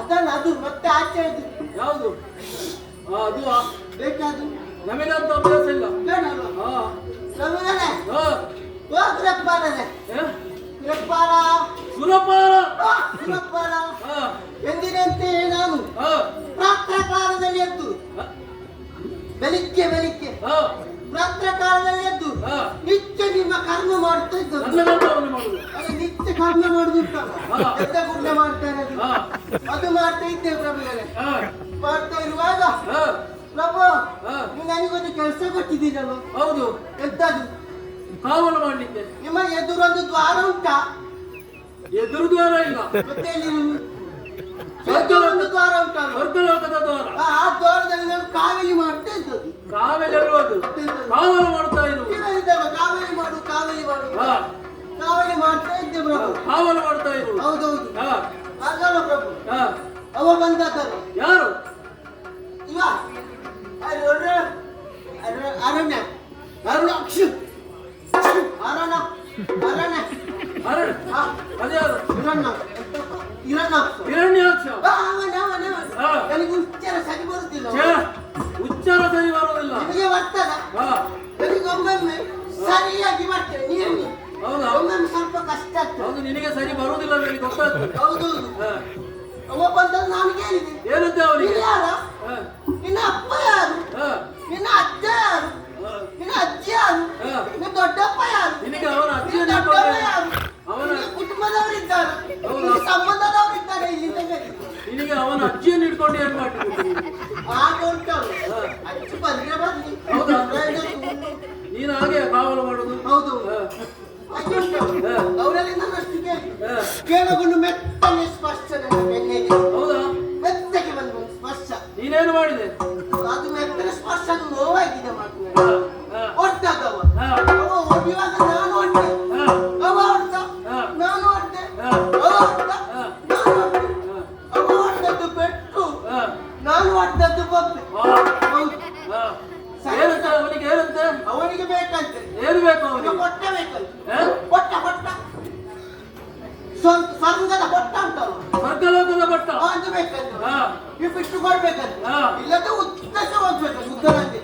ಅದನ್ನ ಅದು ಮತ್ತೆ ಆಚೆ ಯಾವುದು ಅದು ಬೇಕಾದು ನಮಗಂತ ಅಭ್ಯಾಸ ಇಲ್ಲ. ಎಂದಿನಂತೆ ನಾನು ಪ್ರಾತಃ ಕಾಲದಲ್ಲಿ ಎದ್ದು ಬೆಳಿಗ್ಗೆ ಪ್ರಾತಃ ಕಾಲದಲ್ಲಿ ಎದ್ದು ನಿತ್ಯ ನಿಮ್ಮ ಕರ್ಮ ಮಾಡ್ತಾ ಇದ್ದದ್ದು. ನಿತ್ಯ ಕರ್ಮ ಮಾಡುದು ಎಂತ ಪುಣ್ಯ ಮಾಡ್ತಾರೆ ಅದು ಮಾಡ್ತಾ ಇದ್ದೆ ಪ್ರಭುಗಳೇ. ಮಾಡ್ತಾ ಇರುವಾಗ ಪ್ರಭು ನೀವು ನನಗೊಂದು ಕೆಲಸ ಕೊಟ್ಟಿದ್ದೀರಲ್ಲ. ಹೌದು. ಎಂತದು? ಕಾವಲು ಮಾಡ್ಲಿಕ್ಕೆ. ನಿಮ್ಮ ಎದುರೊಂದು ದ್ವಾರ ಉಂಟಾ? ಎದುರು ದ್ವಾರ ಇಲ್ಲ. ಮತ್ತೆ ಒಂದು ದ್ವಾರ ಉಂಟಾ? ಸ್ವರ್ಗಲೋಕದ ದ್ವಾರ. ಆ ದ್ವಾರದಲ್ಲಿ ನಾನು ಕಾವಲಿ ಮಾಡ್ತಾ ಇದ್ದದ್ದು. ಕಾವಲಿ ಇರುವುದು ಕಾವಲು ಮಾಡ್ತಾ ಇರುವುದು. ಕಾವಲಿ ಮಾಡು ಕಾವಲಿ ಮಾಡ್ತಾ ಇದ್ದೆ ಪ್ರಭು. ಕಾವಲು ಮಾಡ್ತಾ ಇರುವುದು. ಹೌದೌದು. ಆಗಲ್ಲ ಪ್ರಭು. ಅವ ಬಂದದ್ದು ಯಾರು? ಇವ ಅರಣ್ಯ ಅರಣ್ಯ ಉಚ್ಚಾರ ಸರಿ ಬರುತ್ತಿಲ್ಲ. ಉಚ್ಚಾರ ಸರಿ ಬರುವುದಿಲ್ಲ. ನಿಮಗೆ ಬರ್ತದ? ನನಗೆ ಒಮ್ಮೊಮ್ಮೆ ಸರಿಯಾಗಿ ಬರ್ತದೆ. ನೀನು ಹೌದಾ? ಒಮ್ಮೊಮ್ಮೆ ಸ್ವಲ್ಪ ಕಷ್ಟ ಆಗ್ತದೆ. ಹೌದು, ನಿನಗೆ ಸರಿ ಬರುವುದಿಲ್ಲ ನನಗೆ ಗೊತ್ತಾಗ್ತದೆ. ಹೌದೌದು. ಅವ ಬಂದದ್ದು ನಾನು ಕೇಳಿದೆ. ಏನಂತೆ ಅವನಿಗೆ? ಯಾರ? ನಿನ್ನ ಅಪ್ಪ ಯಾರು? ನಿನ್ನ ಅಜ್ಜ ಯಾರು? ನಿನ್ನ ಅಜ್ಜಿ ಯಾರು? ನಿನ್ನ ದೊಡ್ಡಪ್ಪ ಯಾರು? ನಿನಗೆ ಅವನ ಅಜ್ಜಿ ಅವನ ಕುಟುಂಬದವರಿದ್ದಾರೆ, ಸಂಬಂಧದವರಿದ್ದಾರೆ. ಇಲ್ಲಿಂದ ನಿನಗೆ ಅವನ ಅಜ್ಜಿಯನ್ನು ಹಿಡ್ಕೊಂಡು ಏನ್ ಮಾಡ್ತೀನಿ? ಆಗ ಉಂಟಲ್ಲ ಅಜ್ಜಿ ಬಂದ್ರೆ ಬನ್ನಿ. ಹೌದಾ? ನೀನು ಹಾಗೆ ಕಾವಲು ಮಾಡುದು? ಹೌದು. ಅವರಲ್ಲಿ ನನ್ನಷ್ಟು ಕೇಳಗೊಂಡು ಮೆತ್ತನೆ ಸ್ಪರ್ಶ ಬೆನ್ನಿಗೆ. ಹೌದಾ? ಮೆತ್ತಗೆ ಬಂದು ಸ್ಪರ್ಶ. ನೀನೇನು ಮಾಡಿದೆ? ಅದು ಮೆತ್ತನೆ ಸ್ಪರ್ಶ ನೋವಾಗಿದೆ ಮಾಡ್ತೀನಿ. ಒಟ್ಟದವ ಹೊಡೆಯುವಾಗ ನಾನು ಹೊಟ್ಟೆ, ಅವ ಹೊಡ್ದ ನಾನು ಹೊಟ್ಟೆ, ಅವ ಹೊಡ್ದ ನಾನು ಹೊಟ್ಟೆ, ಅವ ಹೊಡ್ದದ್ದು ಪೆಟ್ಟು ನಾನು ಹೊಡ್ದದ್ದು ಬೊಬ್ಬೆ. ಅವನಿಗೆ ಏನಂತೆ? ಅವನಿಗೆ ಬೇಕಂತೆ. ಏನು ಬೇಕು ಅವನಿಗೆ? ಹೊಟ್ಟ ಬೇಕಂತೆ. ಹೊಟ್ಟ ಸ್ವರ್ಗದ ಹೊಟ್ಟ ಉಂಟಲ್ಲ, ಸ್ವರ್ಗಲೋಕದ ಭಟ್ಟ ಅದು ಬೇಕಂತೆ. ನೀವು ಬಿಟ್ಟು ಕೊಡ್ಬೇಕಂತೆ. ಇಲ್ಲದ ಉದ್ದೇಶ ಹೋಗ್ಬೇಕಂತೆ. ಉದ್ದರಂತೆ